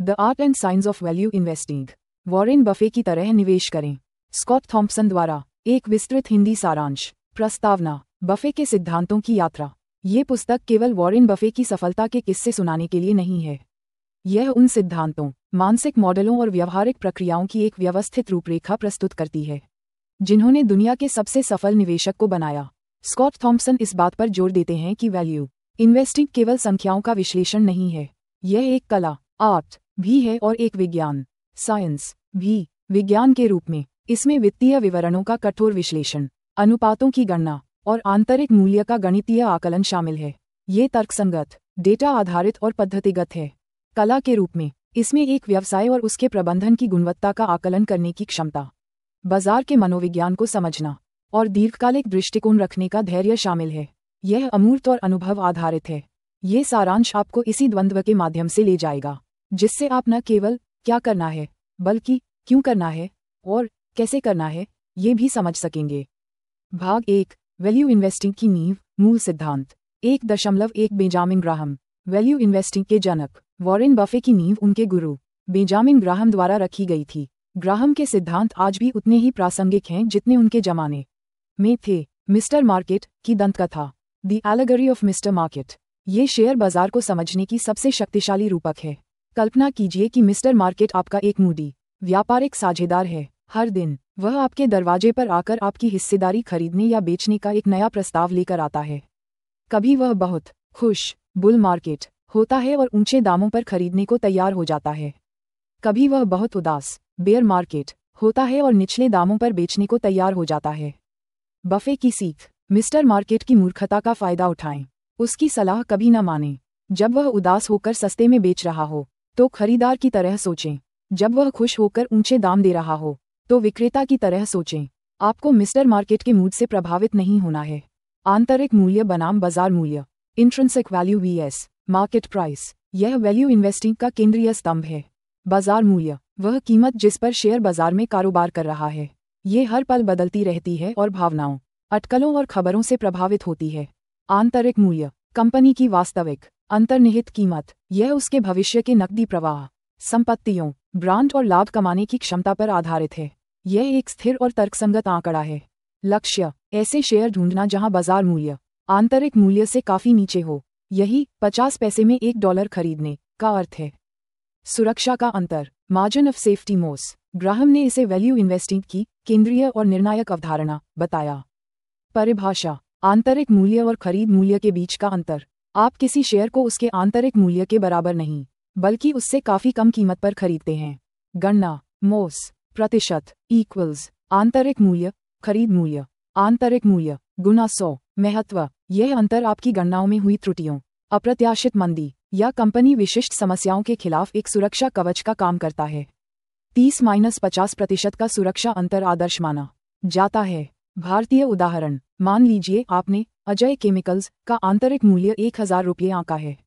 The art and science of value investing. Warren Buffett की तरह निवेश करें। स्कॉट थॉम्पसन द्वारा एक विस्तृत हिंदी सारांश। प्रस्तावना। बफे के सिद्धांतों की यात्रा। ये पुस्तक केवल वॉरेन बफे की सफलता के किस्से सुनाने के लिए नहीं है। यह उन सिद्धांतों, मानसिक मॉडलों और व्यवहारिक प्रक्रियाओं की एक व्यवस्थित रूपरेखा प्रस्तुत करती है जिन्होंने दुनिया के सबसे सफल निवेशक को बनाया। स्कॉट थॉम्पसन इस बात पर जोर देते हैं कि वैल्यू इन्वेस्टिंग केवल संख्याओं का विश्लेषण नहीं है, यह एक कला, आर्ट भी है और एक विज्ञान, साइंस भी। विज्ञान के रूप में इसमें वित्तीय विवरणों का कठोर विश्लेषण, अनुपातों की गणना और आंतरिक मूल्य का गणितीय आकलन शामिल है। ये तर्कसंगत, डेटा आधारित और पद्धतिगत है। कला के रूप में इसमें एक व्यवसाय और उसके प्रबंधन की गुणवत्ता का आकलन करने की क्षमता, बाजार के मनोविज्ञान को समझना और दीर्घकालिक दृष्टिकोण रखने का धैर्य शामिल है। यह अमूर्त और अनुभव आधारित है। ये सारांश आपको इसी द्वंद्व के माध्यम से ले जाएगा जिससे आप न केवल क्या करना है बल्कि क्यों करना है और कैसे करना है ये भी समझ सकेंगे। भाग 1। वैल्यू इन्वेस्टिंग की नींव, मूल सिद्धांत। 1.1 बेंजामिन ग्राहम। वैल्यू इन्वेस्टिंग के जनक वॉरेन बफे की नींव उनके गुरु बेंजामिन ग्राहम द्वारा रखी गई थी। ग्राहम के सिद्धांत आज भी उतने ही प्रासंगिक हैं जितने उनके जमाने में थे। मिस्टर मार्केट की दंतकथा, the allegory of mister market. ये शेयर बाजार को समझने की सबसे शक्तिशाली रूपक है। कल्पना कीजिए कि मिस्टर मार्केट आपका एक मूडी व्यापारिक साझेदार है। हर दिन वह आपके दरवाजे पर आकर आपकी हिस्सेदारी खरीदने या बेचने का एक नया प्रस्ताव लेकर आता है। कभी वह बहुत खुश बुल मार्केट होता है और ऊंचे दामों पर खरीदने को तैयार हो जाता है। कभी वह बहुत उदास बेयर मार्केट होता है और निचले दामों पर बेचने को तैयार हो जाता है। बफे की सीख। मिस्टर मार्केट की मूर्खता का फायदा उठाएं। उसकी सलाह कभी न मानें। जब वह उदास होकर सस्ते में बेच रहा हो तो खरीदार की तरह सोचें। जब वह खुश होकर ऊंचे दाम दे रहा हो तो विक्रेता की तरह सोचें। आपको मिस्टर मार्केट के मूड से प्रभावित नहीं होना है। आंतरिक मूल्य बनाम बाजार मूल्य, intrinsic value vs market price. यह वैल्यू इन्वेस्टिंग का केंद्रीय स्तंभ है। बाजार मूल्य वह कीमत जिस पर शेयर बाजार में कारोबार कर रहा है। ये हर पल बदलती रहती है और भावनाओं, अटकलों और खबरों से प्रभावित होती है। आंतरिक मूल्य कंपनी की वास्तविक अंतर्निहित कीमत। यह उसके भविष्य के नकदी प्रवाह, संपत्तियों, ब्रांड और लाभ कमाने की क्षमता पर आधारित है। यह एक स्थिर और तर्कसंगत आंकड़ा है। लक्ष्य ऐसे शेयर ढूंढना जहां बाजार मूल्य आंतरिक मूल्य से काफी नीचे हो। यही 50 पैसे में $1 खरीदने का अर्थ है। सुरक्षा का अंतर, मार्जिन ऑफ सेफ्टी मोस। ग्राहम ने इसे वैल्यू इन्वेस्टिंग की केंद्रीय और निर्णायक अवधारणा बताया। परिभाषा, आंतरिक मूल्य और खरीद मूल्य के बीच का अंतर। आप किसी शेयर को उसके आंतरिक मूल्य के बराबर नहीं बल्कि उससे काफी कम कीमत पर खरीदते हैं। गणना, मोस प्रतिशत इक्वल्स आंतरिक मूल्य खरीद मूल्य। आंतरिक मूल्य गुना 100। महत्व, यह अंतर आपकी गणनाओं में हुई त्रुटियों, अप्रत्याशित मंदी या कंपनी विशिष्ट समस्याओं के खिलाफ एक सुरक्षा कवच का काम करता है। 30-50% का सुरक्षा अंतर आदर्श माना जाता है। भारतीय उदाहरण, मान लीजिए आपने अजय केमिकल्स का आंतरिक मूल्य 1000 रुपये आंका है।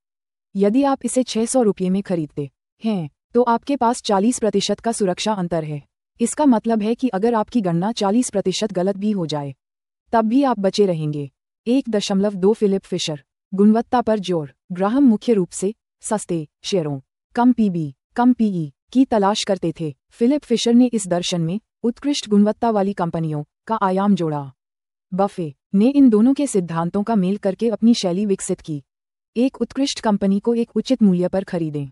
यदि आप इसे 600 रुपये में खरीदते हैं तो आपके पास 40% का सुरक्षा अंतर है। इसका मतलब है कि अगर आपकी गणना 40% गलत भी हो जाए तब भी आप बचे रहेंगे। 1.2 फिलिप फिशर। गुणवत्ता पर जोर। ग्राहम मुख्य रूप से सस्ते शेयरों, कम पीबी, कम पीई की तलाश करते थे। फिलिप फिशर ने इस दर्शन में उत्कृष्ट गुणवत्ता वाली कंपनियों का आयाम जोड़ा। बफे ने इन दोनों के सिद्धांतों का मेल करके अपनी शैली विकसित की। एक उत्कृष्ट कंपनी को एक उचित मूल्य पर खरीदें।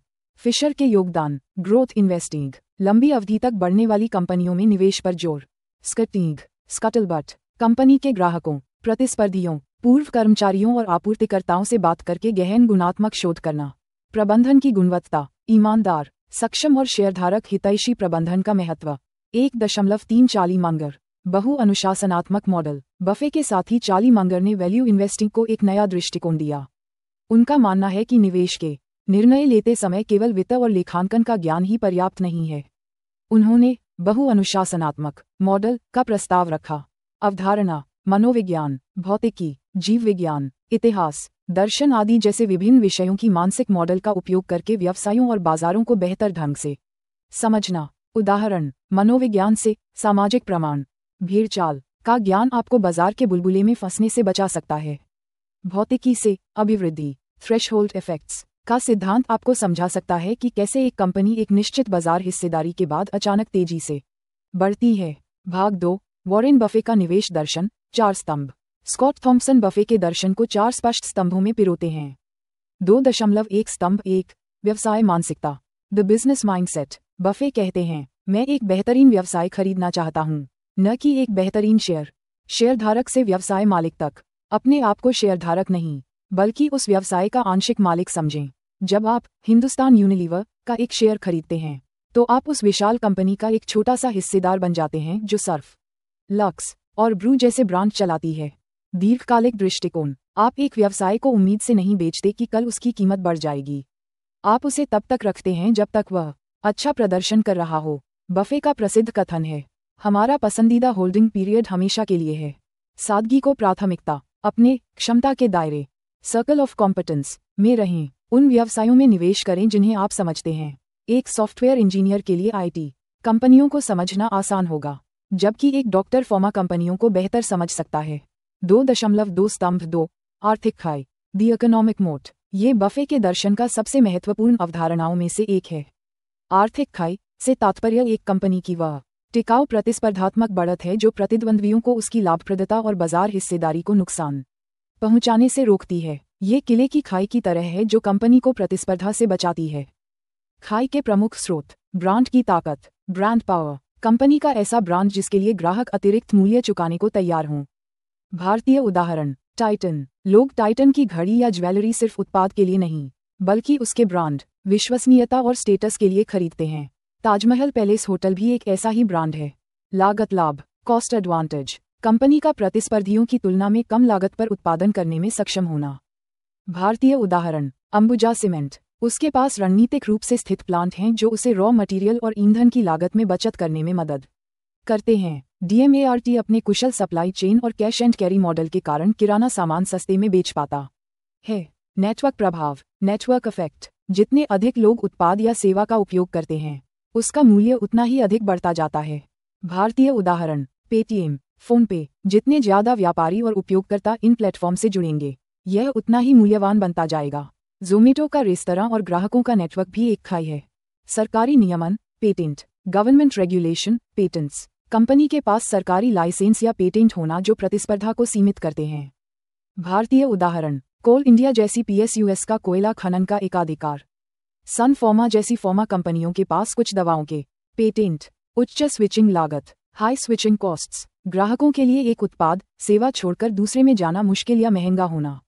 फिशर के योगदान, ग्रोथ इन्वेस्टिंग, लंबी अवधि तक बढ़ने वाली कंपनियों में निवेश पर जोर। स्कटिंग, स्कटलबट, कंपनी के ग्राहकों, प्रतिस्पर्धियों, पूर्व कर्मचारियों और आपूर्तिकर्ताओं से बात करके गहन गुणात्मक शोध करना। प्रबंधन की गुणवत्ता, ईमानदार, सक्षम और शेयरधारक हितैषी प्रबंधन का महत्व। 1.3 चार्ली मंगर। बहु अनुशासनात्मक मॉडल। बफे के साथी चार्ली मंगर ने वैल्यू इन्वेस्टिंग को एक नया दृष्टिकोण दिया। उनका मानना है कि निवेश के निर्णय लेते समय केवल वित्त और लेखांकन का ज्ञान ही पर्याप्त नहीं है। उन्होंने बहु अनुशासनात्मक मॉडल का प्रस्ताव रखा। अवधारणा, मनोविज्ञान, भौतिकी, जीव विज्ञान, इतिहास, दर्शन आदि जैसे विभिन्न विषयों की मानसिक मॉडल का उपयोग करके व्यवसायों और बाजारों को बेहतर ढंग से समझना। उदाहरण, मनोविज्ञान से सामाजिक प्रमाण, भीड़ चाल का ज्ञान आपको बाजार के बुलबुले में फंसने से बचा सकता है। भौतिकी से अभिवृद्धि, थ्रेशहोल्ड इफेक्ट्स, का सिद्धांत आपको समझा सकता है कि कैसे एक कंपनी एक निश्चित बाजार हिस्सेदारी के बाद अचानक तेजी से बढ़ती है। भाग 2, वॉरेन बफे का निवेश दर्शन, 4 स्तंभ। स्कॉट थॉम्पसन बफे के दर्शन को 4 स्पष्ट स्तंभों में पिरोते हैं। 2.1 स्तंभ 1, व्यवसाय मानसिकता, द बिजनेस माइंडसेट। बफे कहते हैं, मैं एक बेहतरीन व्यवसाय खरीदना चाहता हूँ, न कि एक बेहतरीन शेयरधारक से व्यवसाय मालिक तक। अपने आप को शेयरधारक नहीं, बल्कि उस व्यवसाय का आंशिक मालिक समझें। जब आप हिंदुस्तान यूनिलीवर का एक शेयर खरीदते हैं, तो आप उस विशाल कंपनी का एक छोटा सा हिस्सेदार बन जाते हैं जो सर्फ, लक्स और ब्रू जैसे ब्रांड चलाती है। दीर्घकालिक दृष्टिकोण, आप एक व्यवसाय को उम्मीद से नहीं बेचते कि कल उसकी कीमत बढ़ जाएगी। आप उसे तब तक रखते हैं जब तक वह अच्छा प्रदर्शन कर रहा हो। बफे का प्रसिद्ध कथन है, हमारा पसंदीदा होल्डिंग पीरियड हमेशा के लिए है। सादगी को प्राथमिकता, अपने क्षमता के दायरे, सर्कल ऑफ कॉम्पिटेंस में रहें। उन व्यवसायों में निवेश करें जिन्हें आप समझते हैं। एक सॉफ्टवेयर इंजीनियर के लिए आईटी कंपनियों को समझना आसान होगा, जबकि एक डॉक्टर फार्मा कंपनियों को बेहतर समझ सकता है। 2.2 स्तंभ 2, आर्थिक खाई, द इकोनॉमिक मोट। ये बफे के दर्शन का सबसे महत्वपूर्ण अवधारणाओं में से एक है। आर्थिक खाई से तात्पर्य एक कंपनी की वह टिकाऊ प्रतिस्पर्धात्मक बढ़त है जो प्रतिद्वंद्वियों को उसकी लाभप्रदता और बाजार हिस्सेदारी को नुकसान पहुंचाने से रोकती है। ये किले की खाई की तरह है जो कंपनी को प्रतिस्पर्धा से बचाती है। खाई के प्रमुख स्रोत, ब्रांड की ताकत, ब्रांड पावर। कंपनी का ऐसा ब्रांड जिसके लिए ग्राहक अतिरिक्त मूल्य चुकाने को तैयार हों। भारतीय उदाहरण, टाइटन। लोग टाइटन की घड़ी या ज्वेलरी सिर्फ उत्पाद के लिए नहीं, बल्कि उसके ब्रांड, विश्वसनीयता और स्टेटस के लिए खरीदते हैं। ताजमहल पैलेस होटल भी एक ऐसा ही ब्रांड है। लागत लाभ, कॉस्ट एडवांटेज। कंपनी का प्रतिस्पर्धियों की तुलना में कम लागत पर उत्पादन करने में सक्षम होना। भारतीय उदाहरण, अंबुजा सीमेंट। उसके पास रणनीतिक रूप से स्थित प्लांट हैं जो उसे रॉ मटेरियल और ईंधन की लागत में बचत करने में मदद करते हैं। DMART अपने कुशल सप्लाई चेन और कैश एंड कैरी मॉडल के कारण किराना सामान सस्ते में बेच पाता है। नेटवर्क प्रभाव, नेटवर्क इफेक्ट। जितने अधिक लोग उत्पाद या सेवा का उपयोग करते हैं, उसका मूल्य उतना ही अधिक बढ़ता जाता है। भारतीय उदाहरण, पेटीएम, फोनपे। जितने ज्यादा व्यापारी और उपयोगकर्ता इन प्लेटफॉर्म से जुड़ेंगे, यह उतना ही मूल्यवान बनता जाएगा। ज़ोमैटो का रेस्तरां और ग्राहकों का नेटवर्क भी एक खाई है। सरकारी नियमन, patent, government regulation, patents. Company के पास सरकारी लाइसेंस या पेटेंट होना जो प्रतिस्पर्धा को सीमित करते हैं। भारतीय उदाहरण, कोल इंडिया जैसी PSUs का कोयला खनन का एकाधिकार। सन फार्मा जैसी फार्मा कंपनियों के पास कुछ दवाओं के पेटेंट। उच्च स्विचिंग लागत, हाई स्विचिंग कॉस्ट्स। ग्राहकों के लिए एक उत्पाद, सेवा छोड़कर दूसरे में जाना मुश्किल या महंगा होना।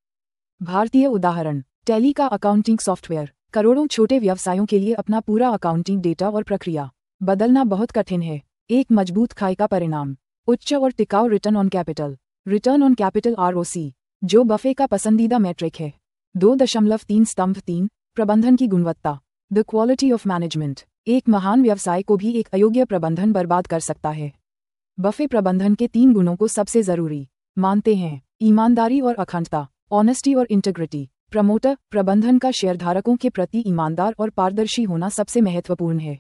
भारतीय उदाहरण, टैली का अकाउंटिंग सॉफ्टवेयर। करोड़ों छोटे व्यवसायों के लिए अपना पूरा अकाउंटिंग डेटा और प्रक्रिया बदलना बहुत कठिन है। एक मजबूत खाई का परिणाम, उच्च और टिकाऊ रिटर्न ऑन कैपिटल, ROC, जो बफे का पसंदीदा मैट्रिक है। 2.3 स्तंभ 3, प्रबंधन की गुणवत्ता, द क्वालिटी ऑफ मैनेजमेंट। एक महान व्यवसाय को भी एक अयोग्य प्रबंधन बर्बाद कर सकता है। बफे प्रबंधन के 3 गुणों को सबसे जरूरी मानते हैं, ईमानदारी और अखंडता, ऑनेस्टी और इंटीग्रिटी। प्रमोटर, प्रबंधन का शेयरधारकों के प्रति ईमानदार और पारदर्शी होना सबसे महत्वपूर्ण है।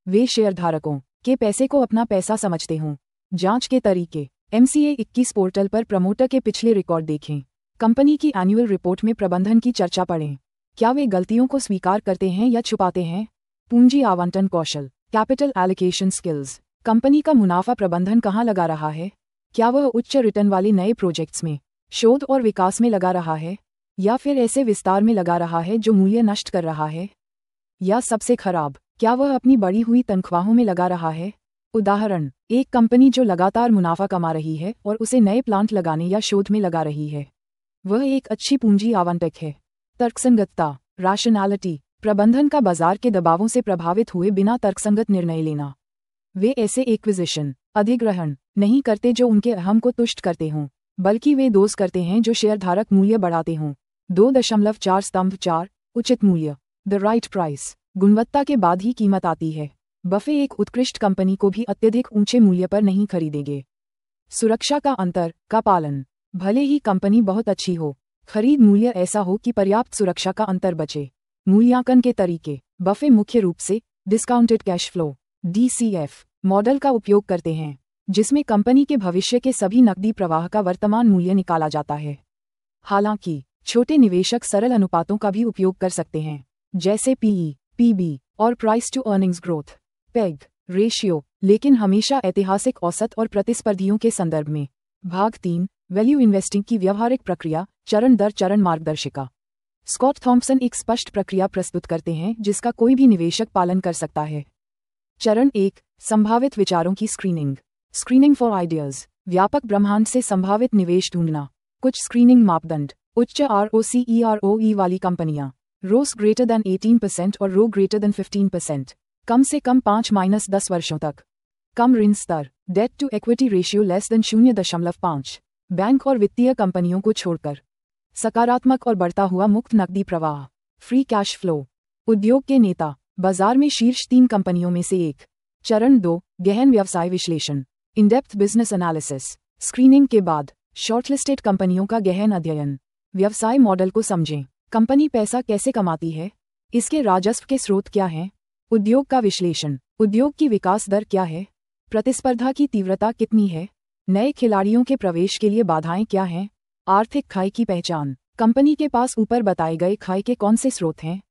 वे शेयरधारकों के पैसे को अपना पैसा समझते हों। जांच के तरीके, MCA 21 पोर्टल पर प्रमोटर के पिछले रिकॉर्ड देखें। कंपनी की एनुअल रिपोर्ट में प्रबंधन की चर्चा पढ़ें। क्या वे गलतियों को स्वीकार करते हैं या छुपाते हैं? पूंजी आवंटन कौशल, कैपिटल एलोकेशन स्किल्स। कंपनी का मुनाफा प्रबंधन कहाँ लगा रहा है? क्या वह उच्च रिटर्न वाले नए प्रोजेक्ट्स में, शोध और विकास में लगा रहा है, या फिर ऐसे विस्तार में लगा रहा है जो मूल्य नष्ट कर रहा है? या सबसे खराब, क्या वह अपनी बढ़ी हुई तनख्वाहों में लगा रहा है? उदाहरण, एक कंपनी जो लगातार मुनाफा कमा रही है और उसे नए प्लांट लगाने या शोध में लगा रही है, वह एक अच्छी पूंजी आवंटक है। तर्कसंगतता, रैशनैलिटी। प्रबंधन का बाजार के दबावों से प्रभावित हुए बिना तर्कसंगत निर्णय लेना। वे ऐसे एक्विजिशन, अधिग्रहण नहीं करते जो उनके अहम को तुष्ट करते हों, बल्कि वे दोष करते हैं जो शेयरधारक मूल्य बढ़ाते हों। 2.4 स्तंभ 4, उचित मूल्य, द राइट प्राइस। गुणवत्ता के बाद ही कीमत आती है। बफे एक उत्कृष्ट कंपनी को भी अत्यधिक ऊंचे मूल्य पर नहीं खरीदेंगे। सुरक्षा का अंतर का पालन, भले ही कंपनी बहुत अच्छी हो, खरीद मूल्य ऐसा हो कि पर्याप्त सुरक्षा का अंतर बचे। मूल्यांकन के तरीके, बफे मुख्य रूप से discounted cash flow DCF model का उपयोग करते हैं, जिसमें कंपनी के भविष्य के सभी नकदी प्रवाह का वर्तमान मूल्य निकाला जाता है। हालांकि छोटे निवेशक सरल अनुपातों का भी उपयोग कर सकते हैं, जैसे PE, PB और price to earnings growth PEG ratio, लेकिन हमेशा ऐतिहासिक औसत और प्रतिस्पर्धियों के संदर्भ में। भाग 3, वैल्यू इन्वेस्टिंग की व्यवहारिक प्रक्रिया, चरण दर चरण मार्गदर्शिका। स्कॉट थॉम्पसन एक स्पष्ट प्रक्रिया प्रस्तुत करते हैं जिसका कोई भी निवेशक पालन कर सकता है। चरण 1, संभावित विचारों की स्क्रीनिंग। स्क्रीनिंग फॉर आइडियाज, व्यापक ब्रह्मांड से संभावित निवेश ढूंढना। कुछ स्क्रीनिंग मापदंड, उच्च ROCE वाली कंपनियां, ROS ग्रेटर देन 18% और ROE ग्रेटर देन 15%, कम से कम 5-10 वर्षों तक। कम ऋण स्तर, debt to equity ratio less than 0.5। Bank और वित्तीय कंपनियों को छोड़कर। सकारात्मक और बढ़ता हुआ मुक्त नकदी प्रवाह, फ्री कैश फ्लो। उद्योग के नेता, बाजार में शीर्ष 3 कंपनियों में से एक। चरण 2, गहन व्यवसाय विश्लेषण, इन-डेप्थ बिजनेस एनालिसिस। स्क्रीनिंग के बाद शॉर्टलिस्टेड कंपनियों का गहन अध्ययन। व्यवसाय मॉडल को समझें, कंपनी पैसा कैसे कमाती है, इसके राजस्व के स्रोत क्या हैं। उद्योग का विश्लेषण, उद्योग की विकास दर क्या है, प्रतिस्पर्धा की तीव्रता कितनी है, नए खिलाड़ियों के प्रवेश के लिए बाधाएं क्या हैं। आर्थिक खाई की पहचान, कंपनी के पास ऊपर बताए गए खाई के कौन से स्रोत हैं,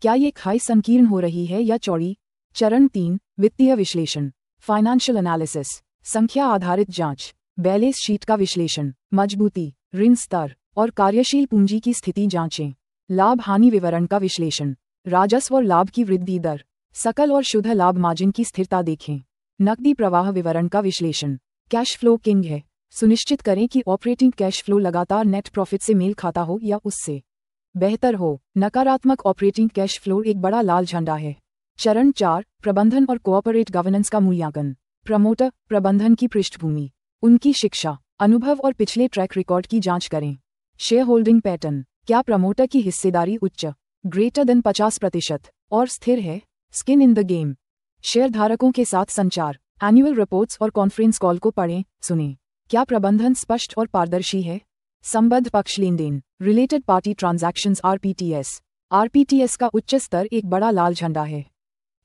क्या ये खाई संकीर्ण हो रही है या चौड़ी। चरण 3, वित्तीय विश्लेषण, फाइनेंशियल एनालिसिस। संख्या आधारित जांच, बैलेंस शीट का विश्लेषण, मजबूती, ऋण स्तर और कार्यशील पूंजी की स्थिति जांचें। लाभ हानि विवरण का विश्लेषण, राजस्व और लाभ की वृद्धि दर, सकल और शुद्ध लाभ मार्जिन की स्थिरता देखें। नकदी प्रवाह विवरण का विश्लेषण, कैश फ्लो किंग है, सुनिश्चित करें कि ऑपरेटिंग कैश फ्लो लगातार नेट प्रॉफिट से मेल खाता हो या उससे बेहतर हो। नकारात्मक ऑपरेटिंग कैश फ्लो एक बड़ा लाल झंडा है। चरण 4, प्रबंधन और कोऑपरेट गवर्नेंस का मूल्यांकन। प्रमोटर, प्रबंधन की पृष्ठभूमि, उनकी शिक्षा, अनुभव और पिछले ट्रैक रिकॉर्ड की जांच करें। शेयर होल्डिंग पैटर्न, क्या प्रमोटर की हिस्सेदारी उच्च, ग्रेटर देन 50% और स्थिर है। स्किन इन द गेम, शेयरधारकों के साथ संचार, एनुअल रिपोर्ट्स और कॉन्फ्रेंस कॉल को पढ़ें, सुनें। क्या प्रबंधन स्पष्ट और पारदर्शी है। संबद्ध पक्ष लेनदेन, रिलेटेड पार्टी ट्रांजैक्शंस RPTS का उच्च स्तर एक बड़ा लाल झंडा है,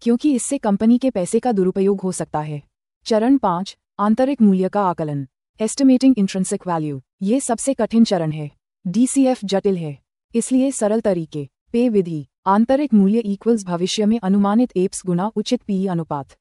क्योंकि इससे कंपनी के पैसे का दुरुपयोग हो सकता है। चरण 5, आंतरिक मूल्य का आकलन, एस्टिमेटिंग इंट्रिंसिक वैल्यू। ये सबसे कठिन चरण है। DCF जटिल है, इसलिए सरल तरीके। पे विधि, आंतरिक मूल्य इक्वल्स भविष्य में अनुमानित एप्स गुना उचित PE अनुपात।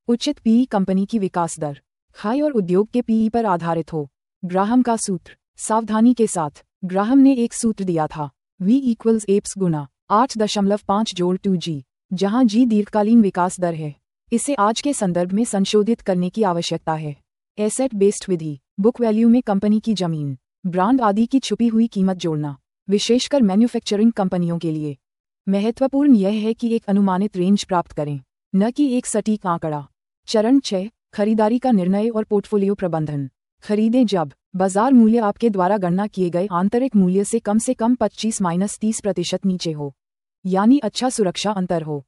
उचित PE कंपनी की विकास दर, खाई और उद्योग के PE पर आधारित हो। ग्राहम का सूत्र, सावधानी के साथ, ग्राहम ने एक सूत्र दिया था, V इक्वल्स एप्स गुना 8.5 जोड़ 2G, जहां G दीर्घकालीन विकास दर है। इसे आज के संदर्भ में संशोधित करने की आवश्यकता है। एसेट बेस्ड विधि, बुक वैल्यू में कंपनी की जमीन, ब्रांड आदि की छुपी हुई कीमत जोड़ना, विशेषकर मैन्युफैक्चरिंग कंपनियों के लिए। महत्वपूर्ण यह है कि एक अनुमानित रेंज प्राप्त करें, न कि एक सटीक आंकड़ा। चरण 6, खरीदारी का निर्णय और पोर्टफोलियो प्रबंधन। खरीदें जब बाजार मूल्य आपके द्वारा गणना किए गए आंतरिक मूल्य से कम 25-30% नीचे हो, यानी अच्छा सुरक्षा अंतर हो।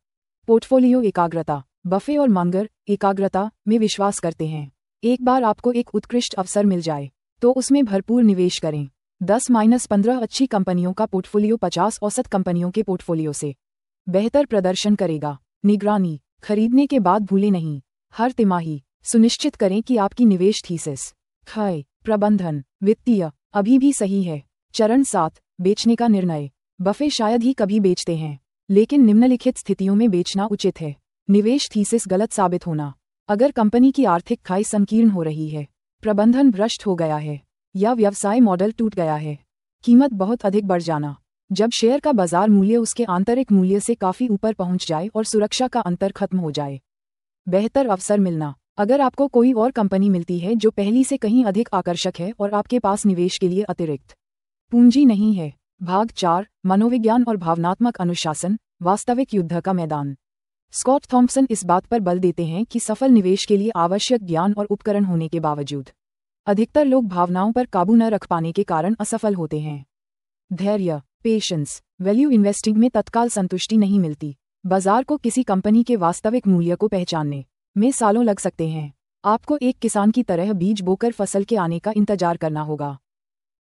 पोर्टफोलियो एकाग्रता, बफे और मंगर एकाग्रता में विश्वास करते हैं। एक बार आपको एक उत्कृष्ट अवसर मिल जाए तो उसमें भरपूर निवेश करें। 10-15 अच्छी कंपनियों का पोर्टफोलियो 50 औसत कंपनियों के पोर्टफोलियो से बेहतर प्रदर्शन करेगा। निगरानी, खरीदने के बाद भूले नहीं, हर तिमाही सुनिश्चित करें कि आपकी निवेश थीसिस, खाई, प्रबंधन, वित्तीय अभी भी सही है। चरण 7, बेचने का निर्णय। बफे शायद ही कभी बेचते हैं, लेकिन निम्नलिखित स्थितियों में बेचना उचित है। निवेश थीसिस गलत साबित होना, अगर कंपनी की आर्थिक खाई संकीर्ण हो रही है, प्रबंधन भ्रष्ट हो गया है या व्यवसाय मॉडल टूट गया है। कीमत बहुत अधिक बढ़ जाना, जब शेयर का बाजार मूल्य उसके आंतरिक मूल्य से काफी ऊपर पहुंच जाए और सुरक्षा का अंतर खत्म हो जाए। बेहतर अवसर मिलना, अगर आपको कोई और कंपनी मिलती है जो पहली से कहीं अधिक आकर्षक है और आपके पास निवेश के लिए अतिरिक्त पूंजी नहीं है। भाग 4, मनोविज्ञान और भावनात्मक अनुशासन, वास्तविक युद्ध का मैदान। स्कॉट थॉम्पसन इस बात पर बल देते हैं कि सफल निवेश के लिए आवश्यक ज्ञान और उपकरण होने के बावजूद अधिकतर लोग भावनाओं पर काबू न रख पाने के कारण असफल होते हैं। धैर्य, पेशेंस, वैल्यू इन्वेस्टिंग में तत्काल संतुष्टि नहीं मिलती। बाजार को किसी कंपनी के वास्तविक मूल्य को पहचानने में सालों लग सकते हैं। आपको एक किसान की तरह बीज बोकर फसल के आने का इंतजार करना होगा।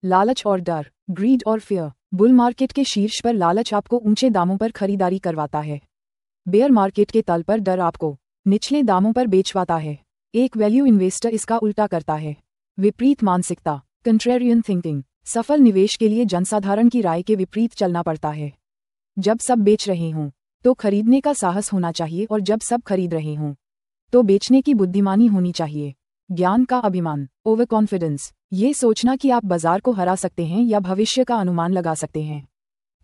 लालच और डर, ग्रीड और फियर। बुल मार्केट के शीर्ष पर लालच आपको ऊंचे दामों पर खरीदारी करवाता है। बेयर मार्केट के तल पर डर आपको निचले दामों पर बेचवाता है। एक वैल्यू इन्वेस्टर इसका उल्टा करता है। विपरीत मानसिकता, कंट्रेरियन थिंकिंग। सफल निवेश के लिए जनसाधारण की राय के विपरीत चलना पड़ता है। जब सब बेच रहे हों तो खरीदने का साहस होना चाहिए, और जब सब खरीद रहे हों तो बेचने की बुद्धिमानी होनी चाहिए। ज्ञान का अभिमान, ओवर कॉन्फिडेंस, ये सोचना कि आप बाजार को हरा सकते हैं या भविष्य का अनुमान लगा सकते हैं,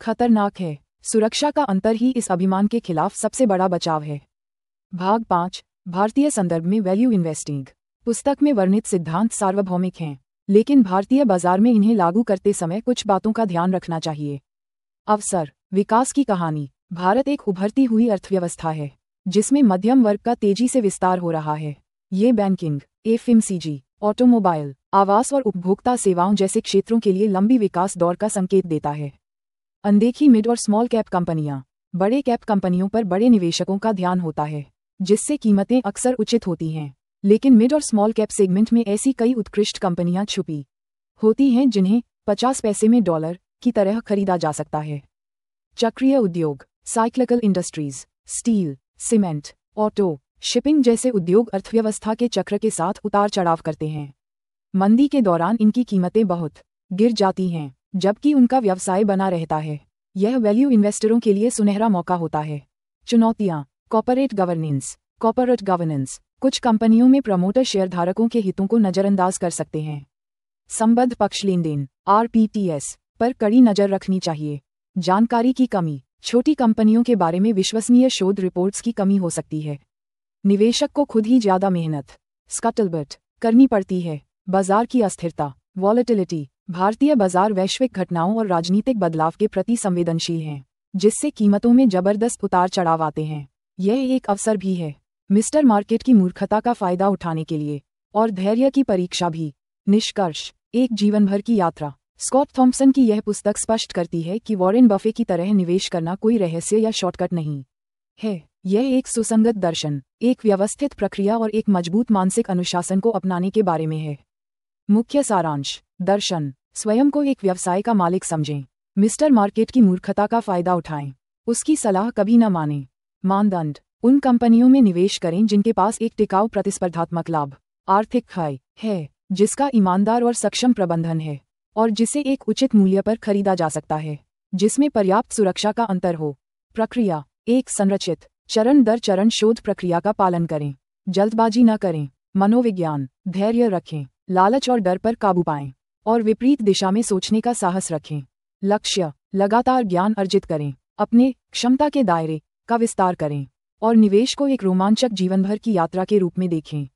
खतरनाक है। सुरक्षा का अंतर ही इस अभिमान के खिलाफ सबसे बड़ा बचाव है। भाग 5, भारतीय संदर्भ में वैल्यू इन्वेस्टिंग। पुस्तक में वर्णित सिद्धांत सार्वभौमिक हैं, लेकिन भारतीय बाजार में इन्हें लागू करते समय कुछ बातों का ध्यान रखना चाहिए। अवसर, विकास की कहानी। भारत एक उभरती हुई अर्थव्यवस्था है जिसमें मध्यम वर्ग का तेजी से विस्तार हो रहा है। ये बैंकिंग, एफएमसीजी, ऑटोमोबाइल, आवास और उपभोक्ता सेवाओं जैसे क्षेत्रों के लिए लंबी विकास दौर का संकेत देता है। अनदेखी मिड और स्मॉल कैप कंपनियां। बड़े कैप कंपनियों पर बड़े निवेशकों का ध्यान होता है, जिससे कीमतें अक्सर उचित होती हैं, लेकिन मिड और स्मॉल कैप सेगमेंट में ऐसी कई उत्कृष्ट कंपनियां छुपी होती हैं जिन्हें 50 पैसे में डॉलर की तरह खरीदा जा सकता है। चक्रीय उद्योग, cyclical industries, steel, cement, auto, shipping जैसे उद्योग अर्थव्यवस्था के चक्र के साथ उतार चढ़ाव करते हैं। मंदी के दौरान इनकी कीमतें बहुत गिर जाती हैं, जबकि उनका व्यवसाय बना रहता है। यह वैल्यू इन्वेस्टरों के लिए सुनहरा मौका होता है। चुनौतियां, कॉर्पोरेट गवर्नेंस। कुछ कंपनियों में प्रमोटर शेयरधारकों के हितों को नजरअंदाज कर सकते हैं। संबद्ध पक्ष लेनदेन, आरपीटीएस, पर कड़ी नजर रखनी चाहिए। जानकारी की कमी, छोटी कंपनियों के बारे में विश्वसनीय शोध रिपोर्ट्स की कमी हो सकती है। निवेशक को खुद ही ज्यादा मेहनत स्कटलबट करनी पड़ती है। बाजार की अस्थिरता, वॉलेटिलिटी। भारतीय बाजार वैश्विक घटनाओं और राजनीतिक बदलाव के प्रति संवेदनशील हैं, जिससे कीमतों में जबरदस्त उतार चढ़ाव आते हैं। यह एक अवसर भी है मिस्टर मार्केट की मूर्खता का फायदा उठाने के लिए, और धैर्य की परीक्षा भी। निष्कर्ष, एक जीवन भर की यात्रा। स्कॉट थॉम्पसन की यह पुस्तक स्पष्ट करती है कि वॉरेन बफे की तरह निवेश करना कोई रहस्य या शॉर्टकट नहीं है। यह एक सुसंगत दर्शन, एक व्यवस्थित प्रक्रिया और एक मजबूत मानसिक अनुशासन को अपनाने के बारे में है। मुख्य सारांश, दर्शन, स्वयं को एक व्यवसाय का मालिक समझें, मिस्टर मार्केट की मूर्खता का फायदा उठाएं, उसकी सलाह कभी न मानें। मानदंड, उन कंपनियों में निवेश करें जिनके पास एक टिकाऊ प्रतिस्पर्धात्मक लाभ, आर्थिक खाई है, जिसका ईमानदार और सक्षम प्रबंधन है, और जिसे एक उचित मूल्य पर खरीदा जा सकता है, जिसमें पर्याप्त सुरक्षा का अंतर हो। प्रक्रिया, एक संरचित, चरण दर चरण शोध प्रक्रिया का पालन करें। जल्दबाजी न करें। मनोविज्ञान, धैर्य रखें, लालच और डर पर काबू पाएं, और विपरीत दिशा में सोचने का साहस रखें। लक्ष्य, लगातार ज्ञान अर्जित करें, अपने क्षमता के दायरे का विस्तार करें, और निवेश को एक रोमांचक जीवन भर की यात्रा के रूप में देखें।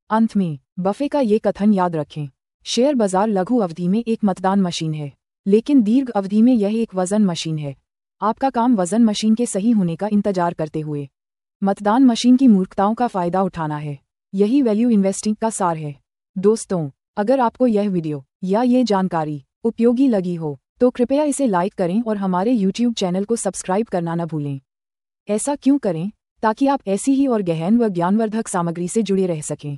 अंत में, बफे का ये कथन याद रखें, शेयर बाजार लघु अवधि में एक मतदान मशीन है, लेकिन दीर्घ अवधि में यह एक वजन मशीन है। आपका काम वजन मशीन के सही होने का इंतजार करते हुए मतदान मशीन की मूर्खताओं का फायदा उठाना है। यही वैल्यू इन्वेस्टिंग का सार है। दोस्तों, अगर आपको यह वीडियो या ये जानकारी उपयोगी लगी हो तो कृपया इसे लाइक करें और हमारे YouTube चैनल को सब्सक्राइब करना न भूलें। ऐसा क्यों करें? ताकि आप ऐसी ही और गहन व ज्ञानवर्धक सामग्री से जुड़े रह सकें।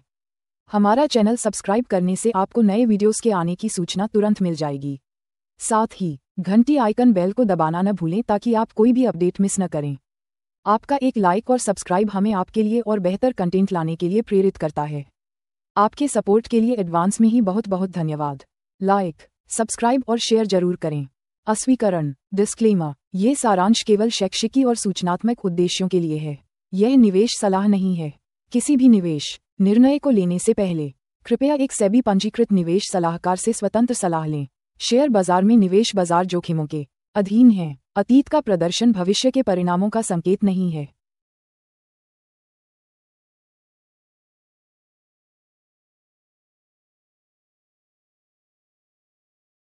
हमारा चैनल सब्सक्राइब करने से आपको नए वीडियोस के आने की सूचना तुरंत मिल जाएगी। साथ ही घंटी आइकन बेल को दबाना न भूलें ताकि आप कोई भी अपडेट मिस न करें। आपका एक लाइक और सब्सक्राइब हमें आपके लिए और बेहतर कंटेंट लाने के लिए प्रेरित करता है। आपके सपोर्ट के लिए एडवांस में ही बहुत बहुत धन्यवाद। लाइक, सब्सक्राइब और शेयर जरूर करें। अस्वीकरण, डिस्क्लेमर, ये सारांश केवल शैक्षिकी और सूचनात्मक उद्देश्यों के लिए है। यह निवेश सलाह नहीं है। किसी भी निवेश निर्णय को लेने से पहले कृपया एक सेबी पंजीकृत निवेश सलाहकार से स्वतंत्र सलाह लें। शेयर बाजार में निवेश बाजार जोखिमों के अधीन है। अतीत का प्रदर्शन भविष्य के परिणामों का संकेत नहीं है।